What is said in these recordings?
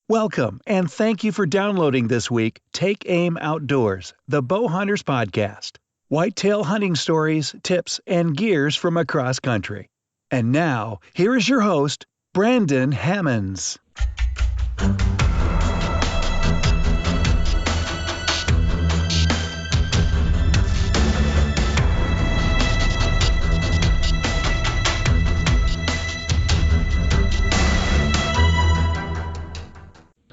Welcome, and thank you for downloading this week Take Aim Outdoors, the Bow Hunters Podcast. Whitetail hunting stories, tips, and gears from across country. And now, here is your host, Brandon Hammonds.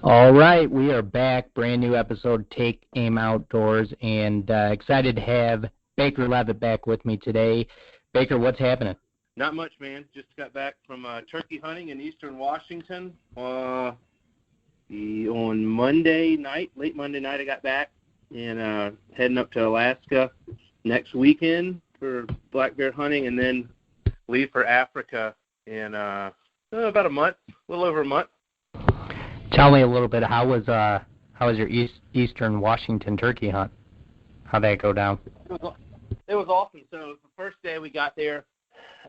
All right, we are back. Brand new episode, Take Aim Outdoors, and excited to have Baker Leavitt back with me today. Baker, what's happening? Not much, man. Just got back from turkey hunting in eastern Washington. On Monday night, late Monday night, I got back, and heading up to Alaska next weekend for black bear hunting, and then leave for Africa in about a month, a little over a month. Tell me a little bit. How was your eastern Washington turkey hunt? How'd that go down? It was awesome. So the first day we got there,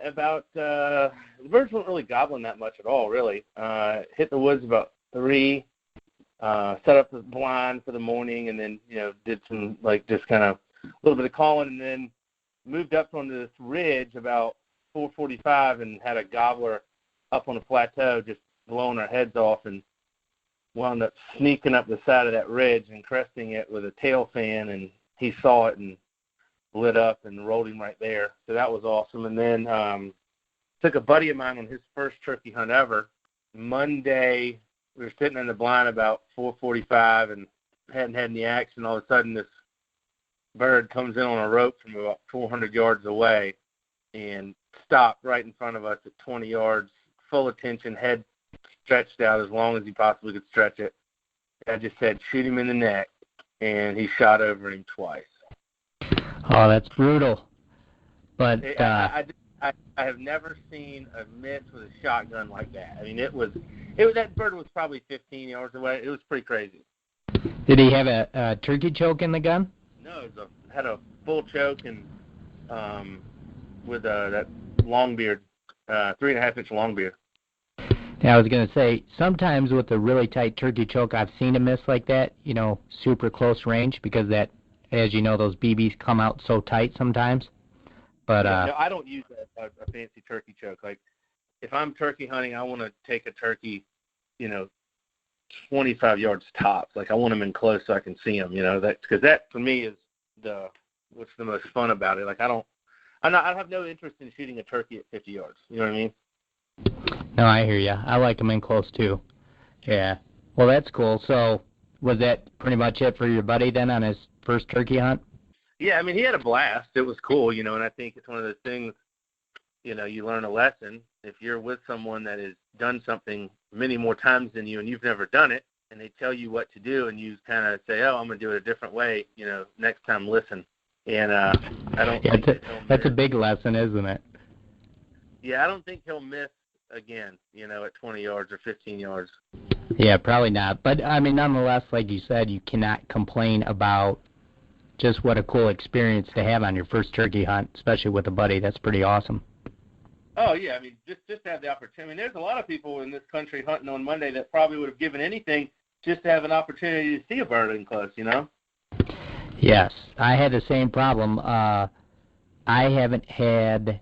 about the birds weren't really gobbling that much at all, really. Hit the woods about 3. Set up the blind for the morning, and then did some just kind of a little bit of calling, and then moved up onto this ridge about 4:45 and had a gobbler up on the plateau, just blowing our heads off, and wound up sneaking up the side of that ridge and cresting it with a tail fan, and he saw it and lit up and rolled him right there. So that was awesome. And then took a buddy of mine on his first turkey hunt ever. Monday, we were sitting in the blind about 4:45 and hadn't had any action. All of a sudden, this bird comes in on a rope from about 400 yards away and stopped right in front of us at 20 yards, full attention, head stretched out as long as he possibly could stretch it. I just said, shoot him in the neck, and he shot over him twice. Oh, that's brutal. But I have never seen a miss with a shotgun like that. I mean, it was that bird was probably 15 yards away. It was pretty crazy. Did he have a turkey choke in the gun? No, it had a full choke and with that long beard, 3.5-inch long beard. Yeah, I was going to say, sometimes with a really tight turkey choke, I've seen a miss like that, super close range, because that, as you know, those BBs come out so tight sometimes. But no, I don't use a fancy turkey choke. Like, if I'm turkey hunting, I want to take a turkey, 25 yards tops. Like, I want them in close so I can see them, because that for me is what's the most fun about it. Like, I have no interest in shooting a turkey at 50 yards. You know what I mean? No, I hear you. I like them in close, too. Yeah. Well, that's cool. So was that pretty much it for your buddy then on his first turkey hunt? Yeah, I mean, he had a blast. It was cool, and I think it's one of those things, you learn a lesson. If you're with someone that has done something many more times than you and you've never done it, and they tell you what to do, and you kind of say, oh, I'm going to do it a different way, next time listen. And I don't think that's a big lesson, isn't it? Yeah, I don't think he'll miss again, at 20 yards or 15 yards. Yeah, probably not. But, I mean, nonetheless, like you said, you cannot complain about just what a cool experience to have on your first turkey hunt, especially with a buddy. That's pretty awesome. Oh, yeah, I mean, just to have the opportunity. I mean, there's a lot of people in this country hunting on Monday that probably would have given anything just to have an opportunity to see a bird in close, Yes, I had the same problem. I haven't had...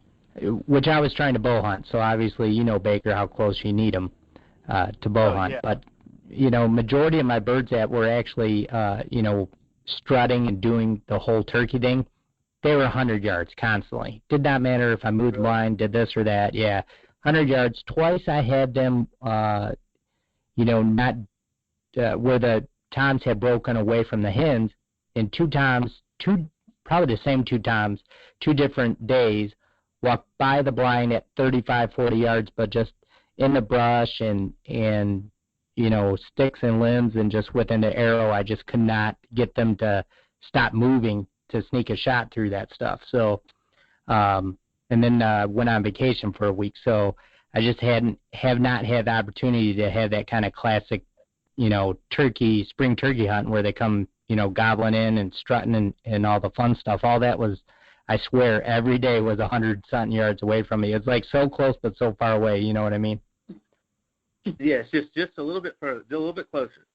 which I was trying to bow hunt, so obviously Baker, how close you need them to bow hunt. Yeah. But, majority of my birds that were actually, strutting and doing the whole turkey thing, they were 100 yards constantly. Did not matter if I moved blind, did this or that. Yeah, 100 yards. Twice I had them, not where the toms had broken away from the hens, and probably the same 2 times, 2 different days, walked by the blind at 35, 40 yards, but just in the brush and sticks and limbs and just within the arrow, I just could not get them to stop moving to sneak a shot through that stuff. So, and then went on vacation for a week. So I just have not had the opportunity to have that kind of classic, spring turkey hunt where they come, gobbling in and strutting and all the fun stuff. All that was, I swear, every day was 100-something yards away from me. It's like so close but so far away, you know what I mean? Yeah, it's just a little bit further, a little bit closer.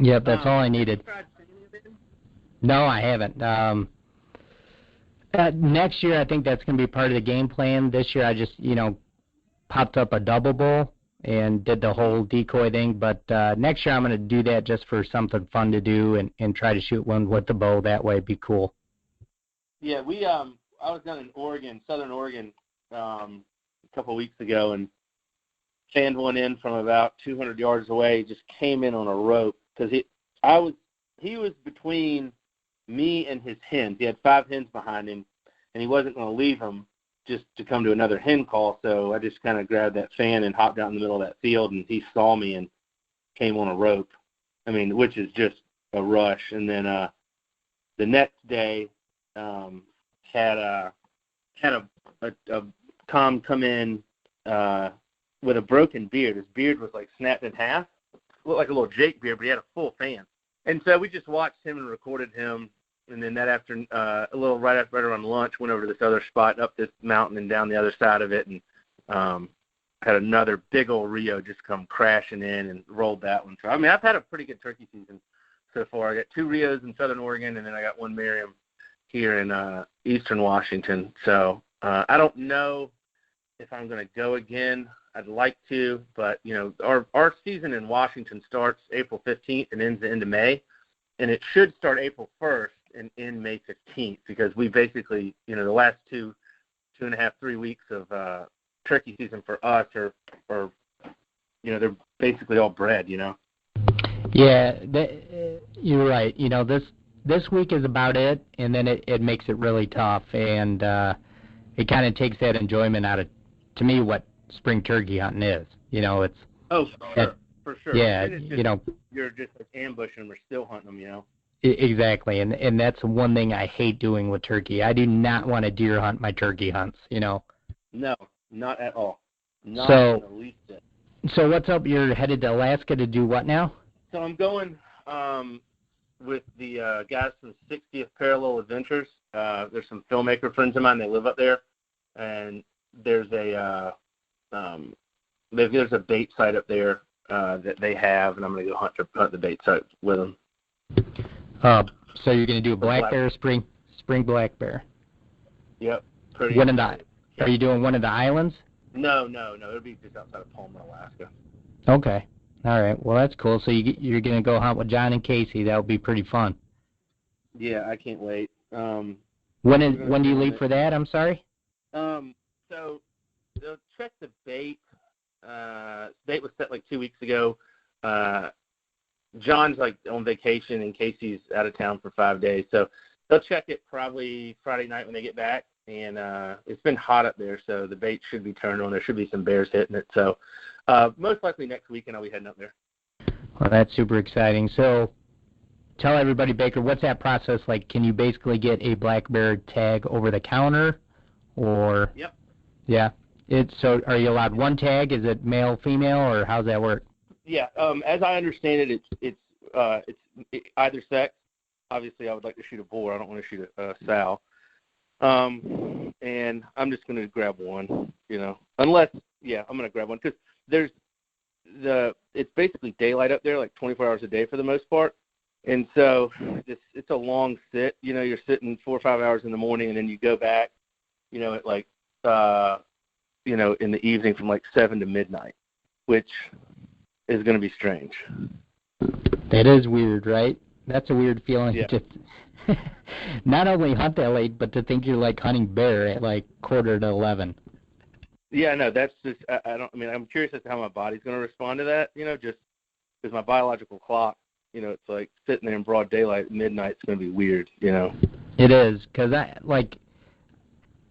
Yep, that's all I needed. No, I haven't. Next year, I think that's going to be part of the game plan. This year, I just, popped up a double bowl and did the whole decoy thing. But next year, I'm going to do that just for something fun to do and try to shoot one with the bow. That way, it'd be cool. Yeah, I was down in Oregon, Southern Oregon, a couple of weeks ago, and fanned one in from about 200 yards away. Just came in on a rope because he was between me and his hens. He had 5 hens behind him, and he wasn't going to leave them just to come to another hen call. So I just kind of grabbed that fan and hopped out in the middle of that field, and he saw me and came on a rope. I mean, which is just a rush. And then the next day had a Tom come in with a broken beard. His beard was like snapped in half. Looked like a little Jake beard, but he had a full fan. And so we just watched him and recorded him. And then that afternoon, right around lunch, went over to this other spot up this mountain and down the other side of it, and had another big old Rio just come crashing in and rolled that one. So, I mean, I've had a pretty good turkey season so far. I got 2 Rios in Southern Oregon, and then I got 1 Merriam here in Eastern Washington. So I don't know if I'm going to go again. I'd like to, but, our season in Washington starts April 15th and ends the end of May, and it should start April 1st and end May 15th because we basically, the last 2.5, 3 weeks of turkey season for us are they're basically all bred, Yeah, you're right. This week is about it, and then it makes it really tough, and it kind of takes that enjoyment out of, to me, what spring turkey hunting is. It's for sure. Yeah, you're just like ambushing them or still hunting them. Exactly, and that's one thing I hate doing with turkey. I do not want to deer hunt my turkey hunts. No, not at all. Not in the least bit. So what's up? You're headed to Alaska to do what now? So I'm going with the guys from 60th Parallel Adventures. There's some filmmaker friends of mine. They live up there, and there's a bait site up there that they have, and I'm going to go hunt the bait site with them. So you're going to do a black bear, spring black bear. Yep. Are you doing one of the islands? No. It'll be just outside of Palmer, Alaska. Okay. All right. Well, that's cool. So you're going to go hunt with John and Casey. That would be pretty fun. Yeah, I can't wait. When do you leave for that? I'm sorry. So they'll check the bait. Bait was set like 2 weeks ago. John's like on vacation and Casey's out of town for 5 days. So they'll check it probably Friday night when they get back. And it's been hot up there, so the bait should be turned on. There should be some bears hitting it. So most likely next weekend I'll be heading up there. Well, that's super exciting. So tell everybody, Baker, what's that process like? Can you basically get a black bear tag over the counter? Or Yep. Yeah. So are you allowed one tag? Is it male, female, or how's that work? Yeah, as I understand it, it's either sex. Obviously, I would like to shoot a boar. I don't want to shoot a sow. And I'm just going to grab one, Unless, I'm going to grab one because it's basically daylight up there, like 24 hours a day for the most part. And so it's a long sit. You're sitting 4 or 5 hours in the morning, and then you go back, at like, in the evening from like 7 to midnight, which is going to be strange. That is weird, right? That's a weird feeling. Yeah. To not only hunt that late, but to think you're like hunting bear at like 10:45. Yeah, no, that's just, I'm curious as to how my body's going to respond to that, just because my biological clock, it's like sitting there in broad daylight at midnight, it's going to be weird, It is, because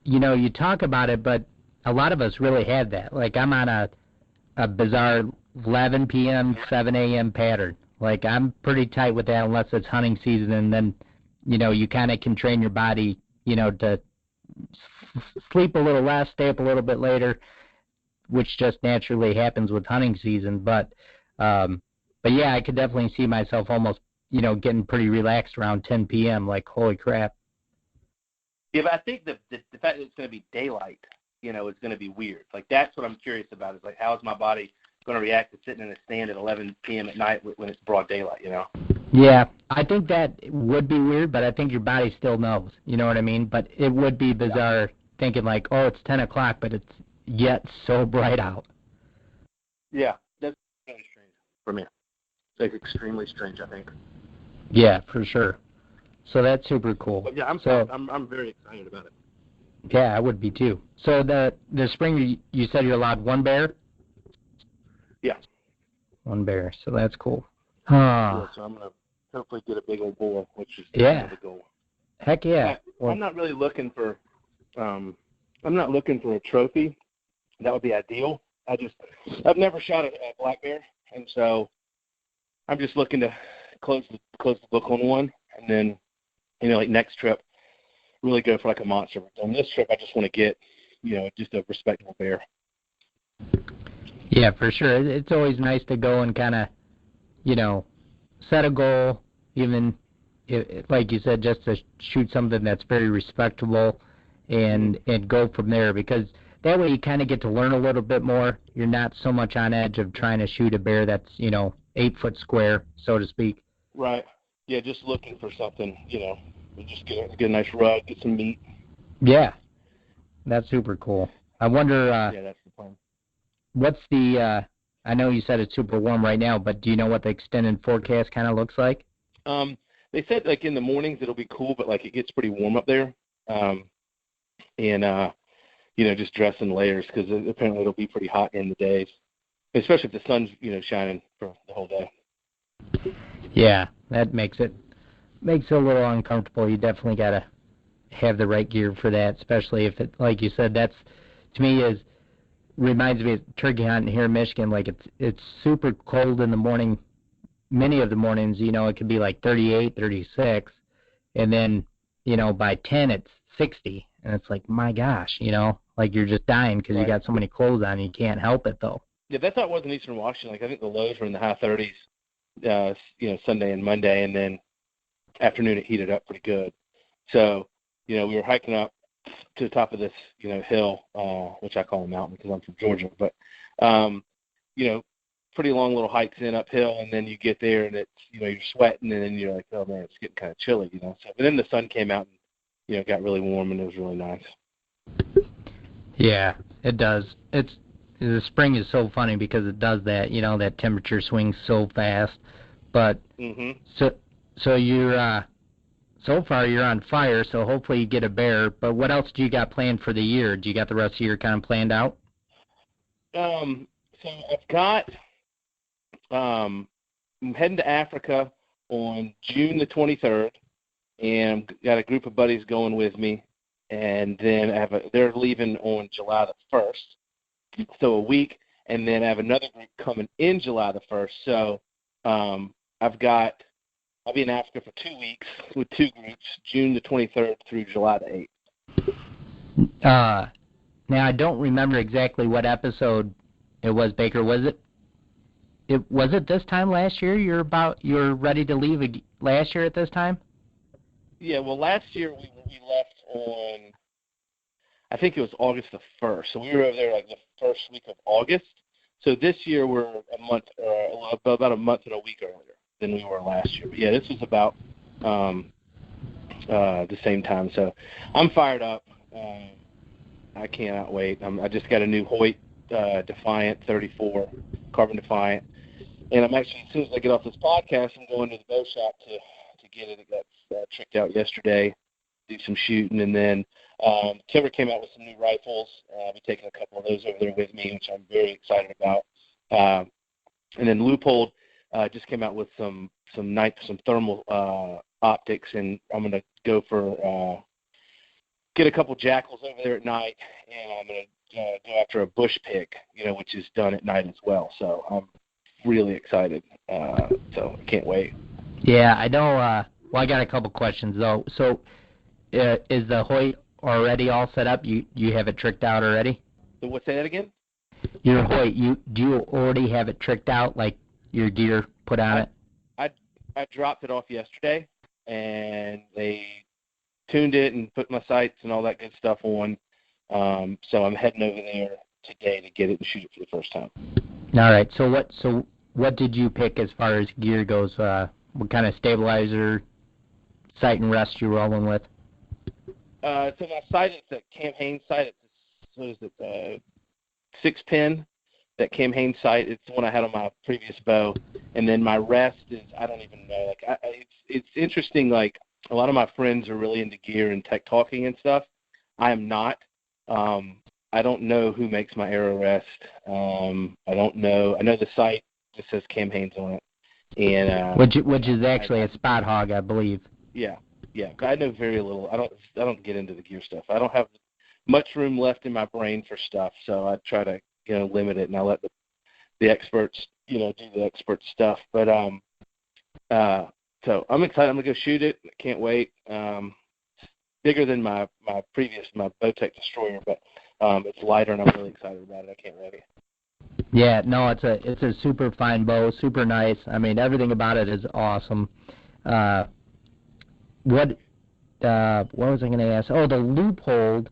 you talk about it, but a lot of us really have that. Like, I'm on a bizarre 11 p.m., 7 a.m. pattern. Like, I'm pretty tight with that unless it's hunting season, and then, you kind of can train your body, to sleep a little less, stay up a little bit later, which just naturally happens with hunting season. But yeah, I could definitely see myself almost, getting pretty relaxed around 10 p.m., like, holy crap. Yeah, but I think the fact that it's going to be daylight, is going to be weird. Like, that's what I'm curious about is, like, how is my body going to react to sitting in a stand at 11 p.m. at night when it's broad daylight, Yeah, I think that would be weird, but I think your body still knows. You know what I mean? But it would be bizarre thinking like, oh, it's 10 o'clock, but it's yet so bright out. Yeah, that's really strange for me. It's like extremely strange, I think. Yeah, for sure. So that's super cool. But yeah, I'm very excited about it. Yeah, I would be too. So the spring, you said you're allowed one bear? Yeah. One bear, so that's cool. Yeah, so I'm going to hopefully get a big old bull, which is the goal. Heck yeah. I'm not really looking for a trophy. That would be ideal. I've never shot a black bear, and so I'm just looking to close the book on one, and then, like next trip, really go for like a monster. But on this trip, I just want to get, just a respectable bear. Yeah, for sure. It's always nice to go and kind of, set a goal, even if, like you said, just to shoot something that's very respectable and go from there, because that way you kind of get to learn a little bit more. You're not so much on edge of trying to shoot a bear that's, 8 foot square, so to speak. Right. Yeah, just looking for something, just get a nice rug, get some meat. Yeah, that's super cool. I wonder. Yeah, that's the plan. What's the? I know you said it's super warm right now, but do you know what the extended forecast kind of looks like? They said like in the mornings it'll be cool, but like it gets pretty warm up there, and just dress in layers because apparently it'll be pretty hot in the days, especially if the sun's shining for the whole day. Yeah, that makes it a little uncomfortable. You definitely got to have the right gear for that, especially if it, like you said, that's, to me, reminds me of turkey hunting here in Michigan. Like it's super cold in the morning. Many of the mornings, it could be like 38, 36, and then, by 10 it's 60, and it's like, my gosh, like you're just dying because you got so many clothes on and you can't help it though. Yeah, that's how it was in Eastern Washington. Like I think the lows were in the high 30s. Sunday and Monday, and then afternoon it heated up pretty good. So, we were hiking up to the top of this, hill, which I call a mountain because I'm from Georgia, but, pretty long little hikes in uphill, and then you get there and it's, you're sweating, and then you're like, oh man, it's getting kind of chilly, So, but then the sun came out and, it got really warm and it was really nice. Yeah, it does. The spring is so funny because it does that, that temperature swings so fast. But so you're so far you're on fire. So hopefully you get a bear. But what else do you got planned for the year? Do you got the rest of the year kind of planned out? So I've got I'm heading to Africa on June the 23rd, and got a group of buddies going with me, and then they're leaving on July the 1st. So a week, and then I have another group coming in July the 1st. So I'll be in Africa for 2 weeks with two groups, June the 23rd through July the 8th. Now I don't remember exactly what episode it was, Baker. Was it this time last year? You're ready to leave last year at this time? Yeah. Well, last year we left on, I think it was August the 1st. So we were over there like the first week of August. So this year we're about a month and a week earlier than we were last year. But yeah, this was about the same time. So I'm fired up. I cannot wait. I just got a new Hoyt Defiant 34 Carbon Defiant, and I'm actually, as soon as I get off this podcast, I'm going to the bow shop to get it. It got tricked out yesterday, do some shooting, and then Timber came out with some new rifles. I'll be taking a couple of those over there with me, which I'm very excited about. And then Leupold just came out with some thermal optics, and I'm going to go for get a couple jackals over there at night, and I'm going to go after a bush pig, which is done at night as well. So I'm really excited. So I can't wait. Yeah, I know. Well, I got a couple questions though. So is the Hoyt already all set up? You have it tricked out already? So what's that again? Your Hoyt, do you already have it tricked out, like your gear put on it? I dropped it off yesterday, and they tuned it and put my sights and all that good stuff on. So I'm heading over there today to get it and shoot it for the first time. All right. So what did you pick as far as gear goes? What kind of stabilizer, sight and rest you rolling with? So my sight is the Cam Hanes sight. It's 6-pin. That Cam Hanes sight. It's the one I had on my previous bow. And then my rest is, I don't even know. Like it's interesting. Like a lot of my friends are really into gear and tech talking and stuff. I am not. I don't know who makes my arrow rest. I don't know. I know the sight just says Cam Hanes on it. And which is actually a Spot Hog, I believe. Yeah. I know very little. I don't get into the gear stuff. I don't have much room left in my brain for stuff, so I try to limit it, and I let the experts do the expert stuff. But so I'm excited. I'm gonna go shoot it. Can't wait. Bigger than my Bowtech Destroyer, but it's lighter, and I'm really excited about it. I can't wait. Yeah, no, it's a super fine bow, super nice. I mean, everything about it is awesome. What was I going to ask? Oh, the Loophole.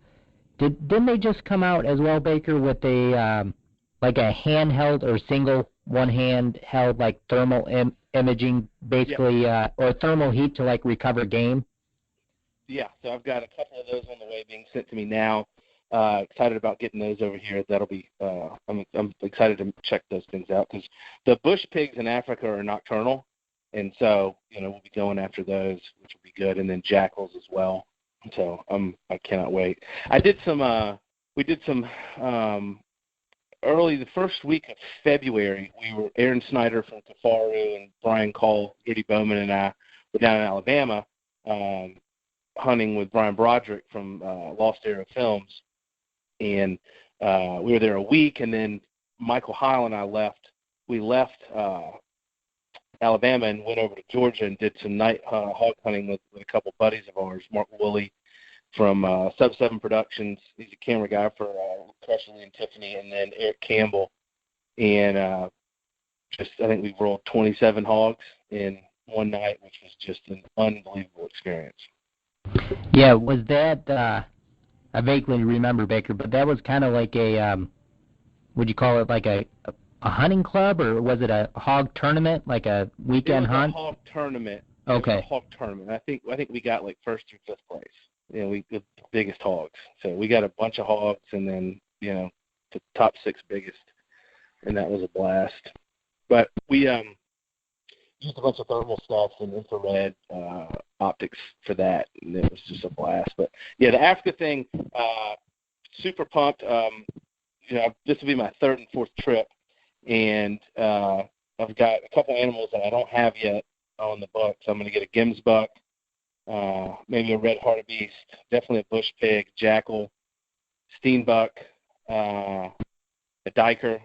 Didn't they just come out as well, Baker, with a like a handheld or single one-hand held like thermal imaging, basically, or thermal heat to like recover game? Yeah, so I've got a couple of those on the way being sent to me now. Excited about getting those over here. That'll be I'm excited to check those things out because the bush pigs in Africa are nocturnal, and so we'll be going after those, which will be good, and then jackals as well. So I cannot wait. We did some early the first week of February. Aaron Snyder from Kafaru and Brian Cole, Eddie Bowman, and I were down in Alabama hunting with Brian Broderick from Lost Arrow Films. And we were there a week, and then Michael Heil and I left. We left Alabama and went over to Georgia and did some night hog hunting with a couple buddies of ours, Mark Woolley from Sub 7 Productions. He's a camera guy for Crutchley and Tiffany, and then Eric Campbell. And I think we rolled 27 hogs in one night, which was just an unbelievable experience. Yeah, was that I vaguely remember, Baker, but that was kind of like a, would you call it like a hunting club, or was it a hog tournament, like a weekend hunt? It was a hog tournament. Okay. It was a hog tournament. I think we got like first through fifth place. We the biggest hogs. So we got a bunch of hogs, and then the top 6 biggest, and that was a blast. But we used a bunch of thermal stuff and infrared optics for that, and it was just a blast. But yeah, the Africa thing, super pumped. This will be my 3rd and 4th trip, and I've got a couple animals that I don't have yet on the book. So I'm going to get a Gims buck, maybe a red hartebeest, definitely a bush pig, jackal, steenbuck, a diker,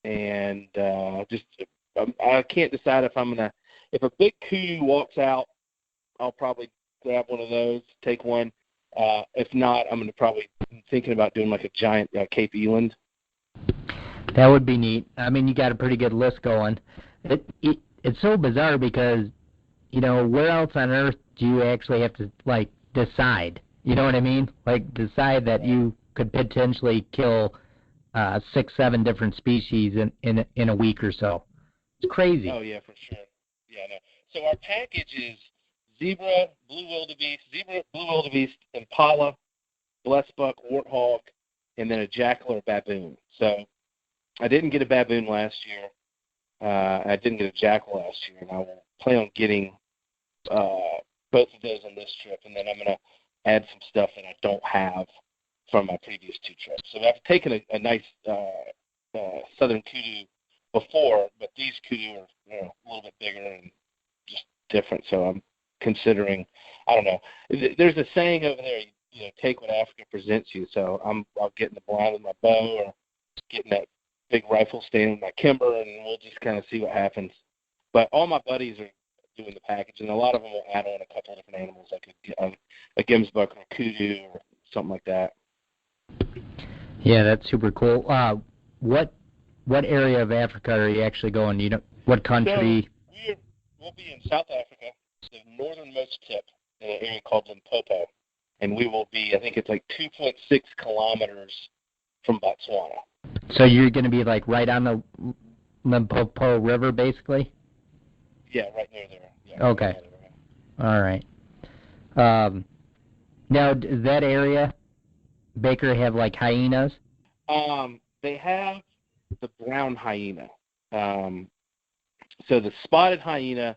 and I can't decide if a big kudu walks out, I'll probably grab one of those, take one. If not, I'm probably thinking about doing like a giant Cape Eland. That would be neat. I mean, you got a pretty good list going. It's so bizarre because, where else on earth do you actually have to, like, decide? You know what I mean? Like, decide that you could potentially kill 6, 7 different species in a week or so. It's crazy. Oh, yeah, for sure. Yeah, no. So our package is zebra, blue wildebeest, impala, blessbuck, warthog, and then a jackal or baboon. So I didn't get a baboon last year. I didn't get a jackal last year, and I will plan on getting both of those on this trip, and then I'm going to add some stuff that I don't have from my previous 2 trips. So I've taken a nice southern kudu before, but these kudu are a little bit bigger and just different. So I'm considering, I don't know. There's a saying over there, take what Africa presents you. So I'll get in the blind with my bow or getting that big rifle stand with my kimber, and we'll just kind of see what happens. But all my buddies are doing the package, and a lot of them will add on a couple of different animals, like a Gims buck or a kudu or something like that. Yeah, that's super cool. What area of Africa are you actually going? What country? So we'll be in South Africa, the northernmost tip, in an area called Limpopo, and we will be, I think it's like 2.6 kilometers from Botswana. So you're going to be like right on Limpopo River, basically? Yeah, right near there. Yeah, Okay. right there. All right. Now, does that area, Baker, have, like, hyenas? They have the brown hyena. So the spotted hyena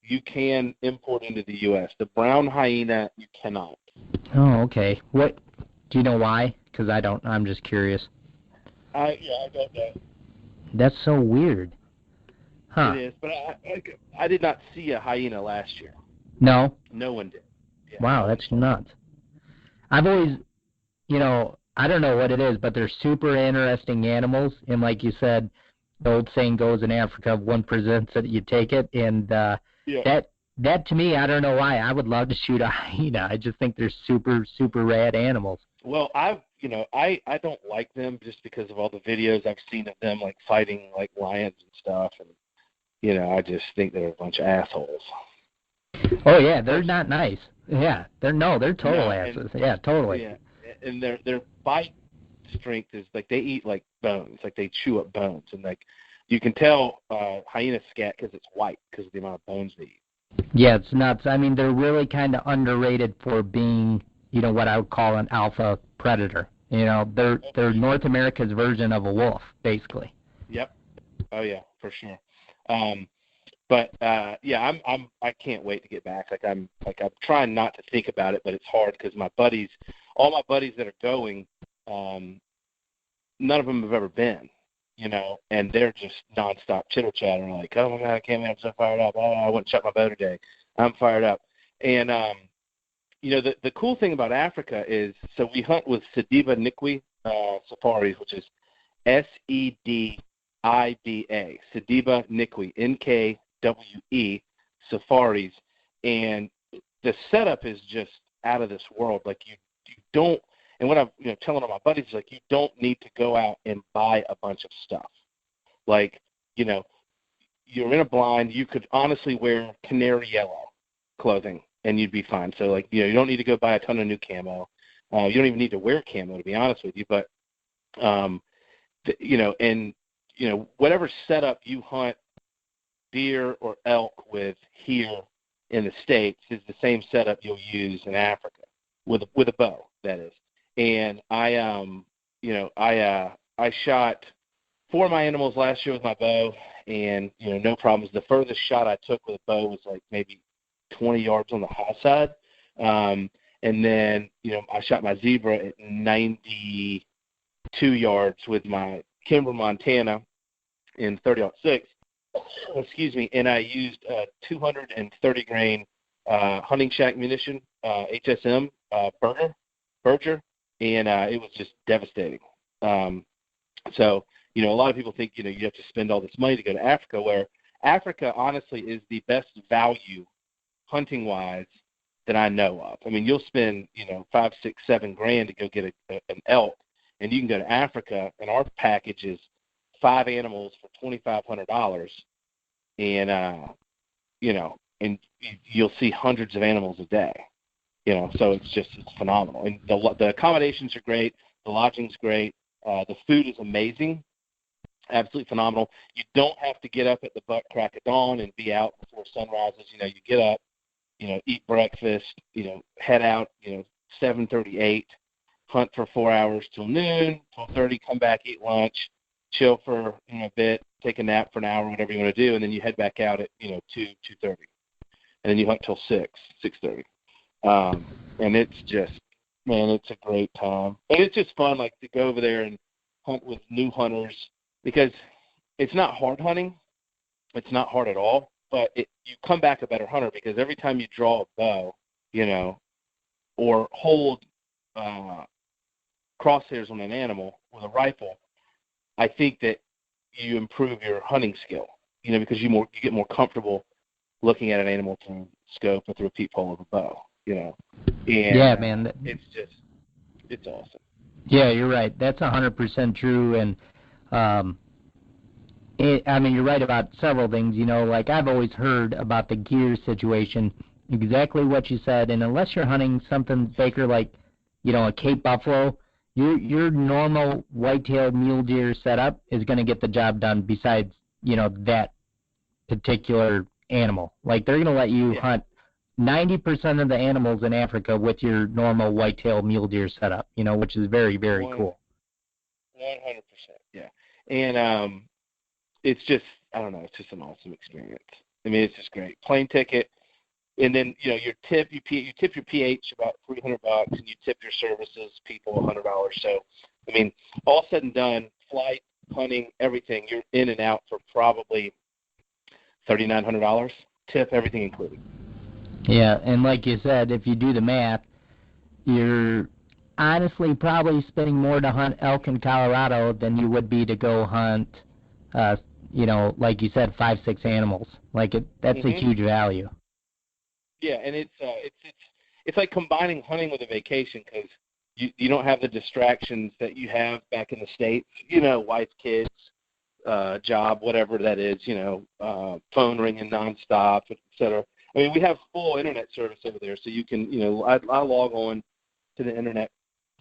you can import into the U.S. The brown hyena you cannot. Oh, okay. What, do you know why? Because I don't, I'm just curious. I don't know. That's so weird. Huh. It is, but I did not see a hyena last year. No? No one did. Yeah, Wow, no that's one saw it. nuts. I've always, I don't know what it is, but they're super interesting animals. And like you said, the old saying goes in Africa, one presents it, you take it. And Yeah. that to me, I don't know why. I would love to shoot a hyena. I just think they're super, super rad animals. Well, I don't like them just because of all the videos I've seen of them like fighting like lions and stuff, and I just think they're a bunch of assholes. Oh yeah, they're not nice. Yeah, they're total asses. And, yeah, totally. Yeah, and their bite strength is like they eat like bones, like they chew up bones, and like you can tell hyena scat because it's white because of the amount of bones they eat. Yeah, it's nuts. I mean, they're really kind of underrated for being, what I would call an alpha predator. They're North America's version of a wolf, basically. Yep. Oh yeah, for sure. But yeah, I can't wait to get back. I'm trying not to think about it, but it's hard because all my buddies that are going, none of them have ever been, and they're just nonstop chitter chatter, like, oh my God, I can't believe I'm so fired up. Oh, I wouldn't shut my bow today. I'm fired up. And the cool thing about Africa is, so we hunt with Sediba Nikwe safaris, which is SEDIBA, Sediba Nikwe, NKWE safaris, and the setup is just out of this world. Like you don't, and what I'm telling all my buddies is like, you don't need to go out and buy a bunch of stuff. Like you're in a blind, you could honestly wear canary yellow clothing and you'd be fine. So like you don't need to go buy a ton of new camo. You don't even need to wear camo, to be honest with you. But whatever setup you hunt deer or elk with here in the States is the same setup you'll use in Africa with a bow, that is. And I shot 4 of my animals last year with my bow, and no problems. The furthest shot I took with a bow was like maybe 20 yards on the high side. And then I shot my zebra at 92 yards with my Kimber Montana in 30-06. Excuse me, and I used 230 grain hunting shack munition, HSM Berger, and it was just devastating. So a lot of people think you have to spend all this money to go to Africa, where Africa honestly is the best value hunting wise that I know of. I mean, you'll spend $5, $6, $7 grand to go get an elk, and you can go to Africa, and our package is 5 animals for $2,500, and and you'll see hundreds of animals a day. So it's phenomenal, and the accommodations are great, the lodging's great, the food is amazing, absolutely phenomenal. You don't have to get up at the butt crack of dawn and be out before sun rises. You get up, eat breakfast, head out, 7:38, hunt for 4 hours till noon, 12:30, come back, eat lunch, chill for a bit, take a nap for an hour, whatever you want to do, and then you head back out at 2:30, and then you hunt till 6:30. And it's just, man, it's a great time, and it's just fun, like to go over there and hunt with new hunters, because it's not hard hunting, it's not hard at all, but you come back a better hunter, because every time you draw a bow, or hold crosshairs on an animal with a rifle, I think that you improve your hunting skill, because you get more comfortable looking at an animal through scope or through a peephole of a bow, And yeah, man, it's awesome. Yeah, you're right. That's 100% true, and you're right about several things. Like I've always heard about the gear situation, exactly what you said, and unless you're hunting something, Baker, like a Cape buffalo, your normal white-tailed mule deer setup is going to get the job done, besides that particular animal. Like, they're going to let you hunt 90% of the animals in Africa with your normal whitetail mule deer setup, which is very, very cool. 100%, yeah. And it's just, I don't know, it's just an awesome experience. I mean, it's just great. Plane ticket, and then, your tip, you tip your PH about $300, and you tip your services people $100. So, I mean, all said and done, flight, hunting, everything, you're in and out for probably $3,900, tip, everything included. Yeah, and like you said, if you do the math, you're honestly probably spending more to hunt elk in Colorado than you would be to go hunt, like you said, 5-6 animals. That's a huge value. Yeah, and it's like combining hunting with a vacation, because you don't have the distractions that you have back in the States. Wife, kids, job, whatever that is. Phone ringing nonstop, et cetera. I mean, we have full internet service over there, so you can, I log on to the internet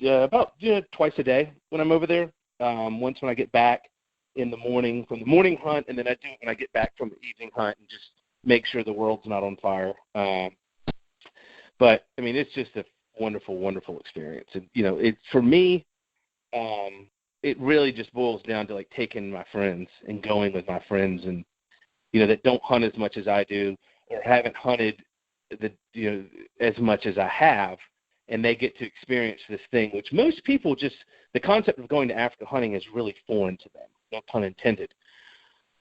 about twice a day when I'm over there. Once when I get back in the morning from the morning hunt, and then I do it when I get back from the evening hunt, and just make sure the world's not on fire. But I mean, it's just a wonderful, wonderful experience. And it's for me. It really just boils down to like taking my friends and going with my friends, and that don't hunt as much as I do, or haven't hunted as much as I have, and they get to experience this thing, which most people the concept of going to Africa hunting is really foreign to them, no pun intended.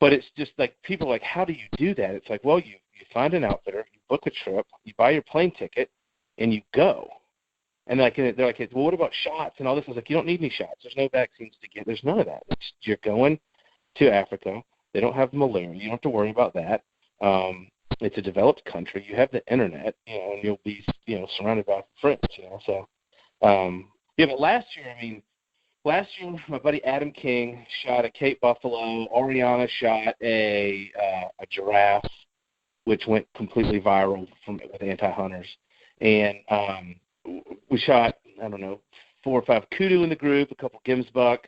But it's just like, people are like, how do you do that? It's like, well, you find an outfitter, you book a trip, you buy your plane ticket, and you go. And they're like, well, what about shots and all this? I was like, you don't need any shots. There's no vaccines to get. There's none of that. You're going to Africa. They don't have malaria. You don't have to worry about that. It's a developed country. You have the internet, and you'll be, surrounded by friends, So, but last year, my buddy Adam King shot a Cape buffalo. Ariana shot a giraffe, which went completely viral with anti-hunters. And we shot, 4 or 5 kudu in the group, a couple Gibbs-buck,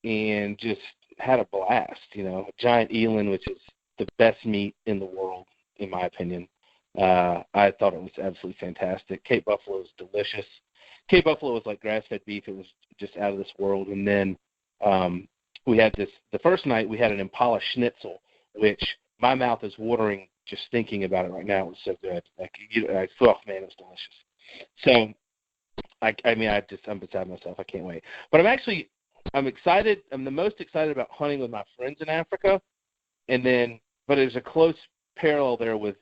and just had a blast. A giant eland, which is the best meat in the world, in my opinion. I thought it was absolutely fantastic. Cape buffalo is delicious. Cape buffalo was like grass-fed beef. It was just out of this world. And then we had the first night we had an Impala schnitzel, which my mouth is watering just thinking about it right now. It was so good. Man, it was delicious. So, I'm beside myself. I can't wait. But I'm excited. I'm the most excited about hunting with my friends in Africa. But there's a close parallel there with,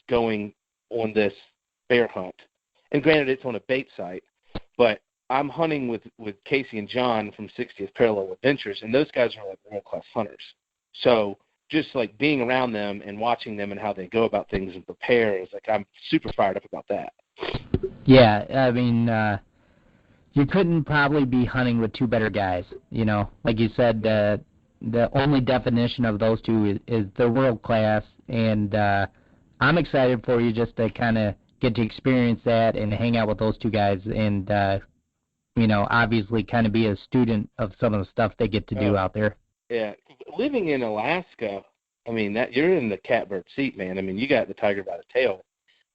going on this bear hunt. And granted, it's on a bait site, but I'm hunting with Casey and John from 60th Parallel Adventures, and those guys are like world-class hunters. So just like being around them and watching them and how they go about things and prepare is like, I'm super fired up about that. Yeah, I mean, you couldn't probably be hunting with 2 better guys. Like you said, the only definition of those two is they're world-class, and I'm excited for you just to kind of get to experience that and hang out with those 2 guys and, obviously kind of be a student of some of the stuff they get to do out there. Yeah. Living in Alaska, I mean, that you're in the catbird seat, man. I mean, you got the tiger by the tail.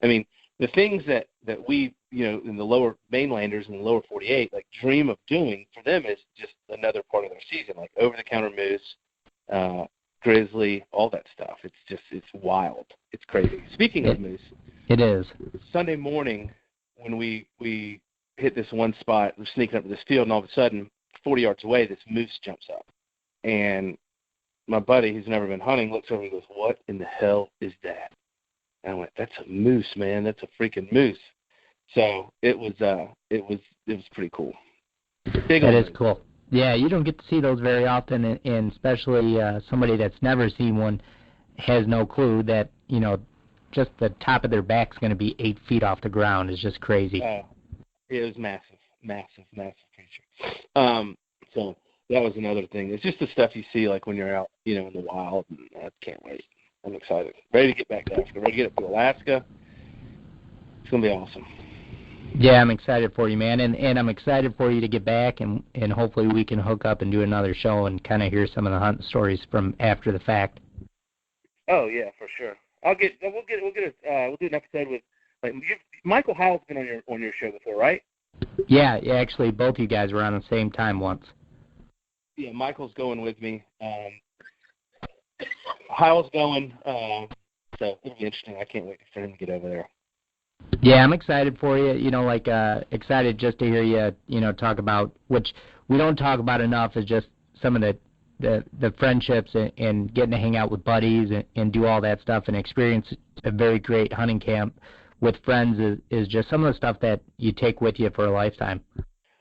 I mean, the things that we, in the lower mainlanders in the lower 48, like dream of doing, for them is just another part of their season, like over-the-counter moose, grizzly, all that stuff. It's wild. It's crazy. Speaking of moose. It is. Sunday morning when we hit this one spot, we're sneaking up to this field, and all of a sudden, 40 yards away, this moose jumps up. And my buddy, who's never been hunting, looks over and goes, "What in the hell is that?" And I went, "That's a moose, man. That's a freaking moose." So it was pretty cool. That is cool. Yeah, you don't get to see those very often, and especially somebody that's never seen one has no clue that, just the top of their back's going to be 8 feet off the ground is just crazy. It was massive, massive, massive creature. So that was another thing. It's just the stuff you see like when you're out, in the wild. And I can't wait. I'm excited. Ready to get back to Africa. Ready to get up to Alaska. It's going to be awesome. Yeah, I'm excited for you, man, and I'm excited for you to get back, and hopefully we can hook up and do another show and kind of hear some of the hunting stories from after the fact. Oh yeah, for sure. We'll do an episode with Michael Howell's been on your show before, right? Yeah, actually, both you guys were on the same time once. Yeah, Michael's going with me. Howell's going, so it'll be interesting. I can't wait for him to get over there. Yeah, I'm excited for you. Excited just to hear you, talk about, which we don't talk about enough, is just some of the friendships and getting to hang out with buddies and do all that stuff and experience a very great hunting camp with friends is just some of the stuff that you take with you for a lifetime.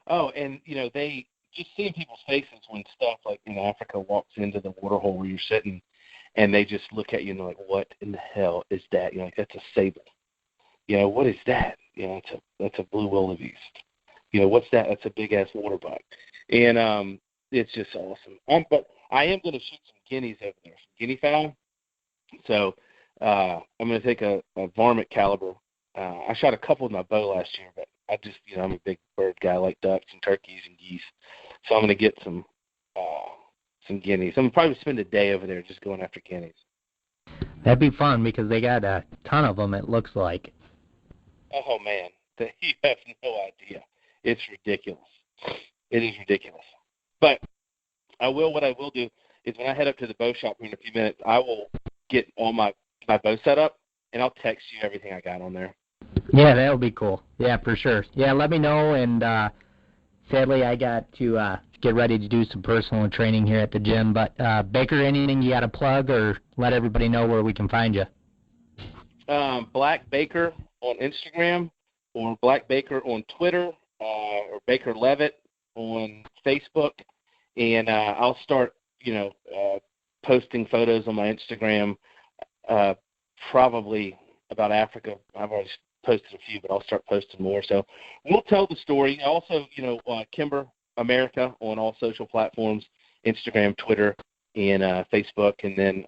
Oh, and, they just seeing people's faces when stuff like in Africa walks into the water hole where you're sitting, and they just look at you and they're like, what in the hell is that? That's a sable. What is that? That's a blue wildebeest. What's that? That's a big-ass water buck. And it's just awesome. But I am going to shoot some guineas over there, some guinea fowl. So I'm going to take a varmint caliber. I shot a couple with my bow last year, but I just, I'm a big bird guy. I like ducks and turkeys and geese. So I'm going to get some guineas. I'm going to probably spend a day over there just going after guineas. That'd be fun because they got a ton of them, it looks like. Oh, man. You have no idea. It's ridiculous. It is ridiculous. But what I will do is when I head up to the bow shop here in a few minutes, I will get all my bow set up, and I'll text you everything I got on there. Yeah, that would be cool. Yeah, for sure. Yeah, let me know. And sadly, I got to get ready to do some personal training here at the gym. But, Baker, anything you got to plug or let everybody know where we can find you? Black Baker on Instagram, or Black Baker on Twitter, or Baker Leavitt on Facebook. And I'll start, posting photos on my Instagram probably about Africa. I've already posted a few, but I'll start posting more. So we'll tell the story. Also, Kimber America on all social platforms, Instagram, Twitter, and Facebook. And then,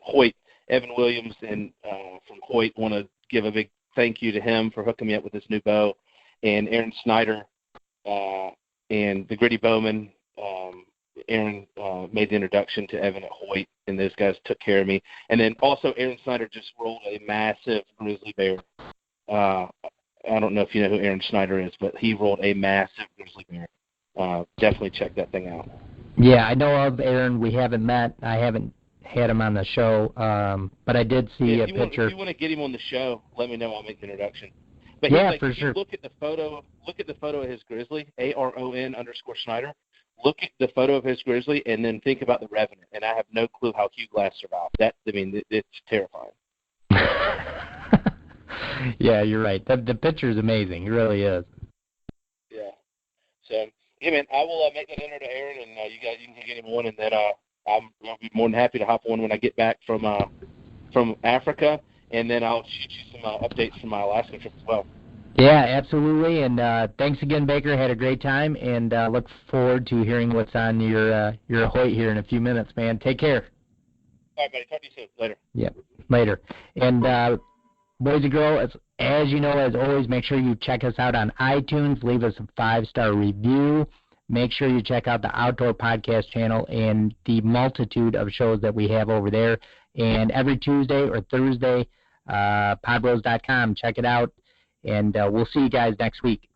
Hoyt, Evan Williams and from Hoyt, want to give a big thank you to him for hooking me up with this new bow. And Aaron Snyder and the Gritty Bowman. Aaron made the introduction to Evan at Hoyt, and those guys took care of me. And then also Aaron Snyder just rolled a massive grizzly bear. I don't know if you know who Aaron Snyder is, but he rolled a massive grizzly bear. Definitely check that thing out. Yeah, I know of Aaron. We haven't met. I haven't had him on the show, but I did see a picture. If you want to get him on the show, let me know. I'll make the introduction. But yeah, for sure. Look at the photo of his grizzly, ARON_Snyder. Look at the photo of his grizzly, and then think about the Revenant. And I have no clue how Hugh Glass survived. It's terrifying. Yeah, you're right. The picture is amazing. It really is. Yeah. So, yeah, man, I will make that intro to Aaron, and you guys can get him on, and then I'll be more than happy to hop on when I get back from Africa, and then I'll shoot you some updates from my Alaska trip as well. Yeah, absolutely. And thanks again, Baker. Had a great time, and look forward to hearing what's on your Hoyt here in a few minutes, man. Take care. All right, buddy. Talk to you soon. Later. Yep, later. And boys and girls, as you know, as always, make sure you check us out on iTunes. Leave us a 5-star review. Make sure you check out the Outdoor Podcast channel and the multitude of shows that we have over there. And every Tuesday or Thursday, podbros.com. Check it out. And we'll see you guys next week.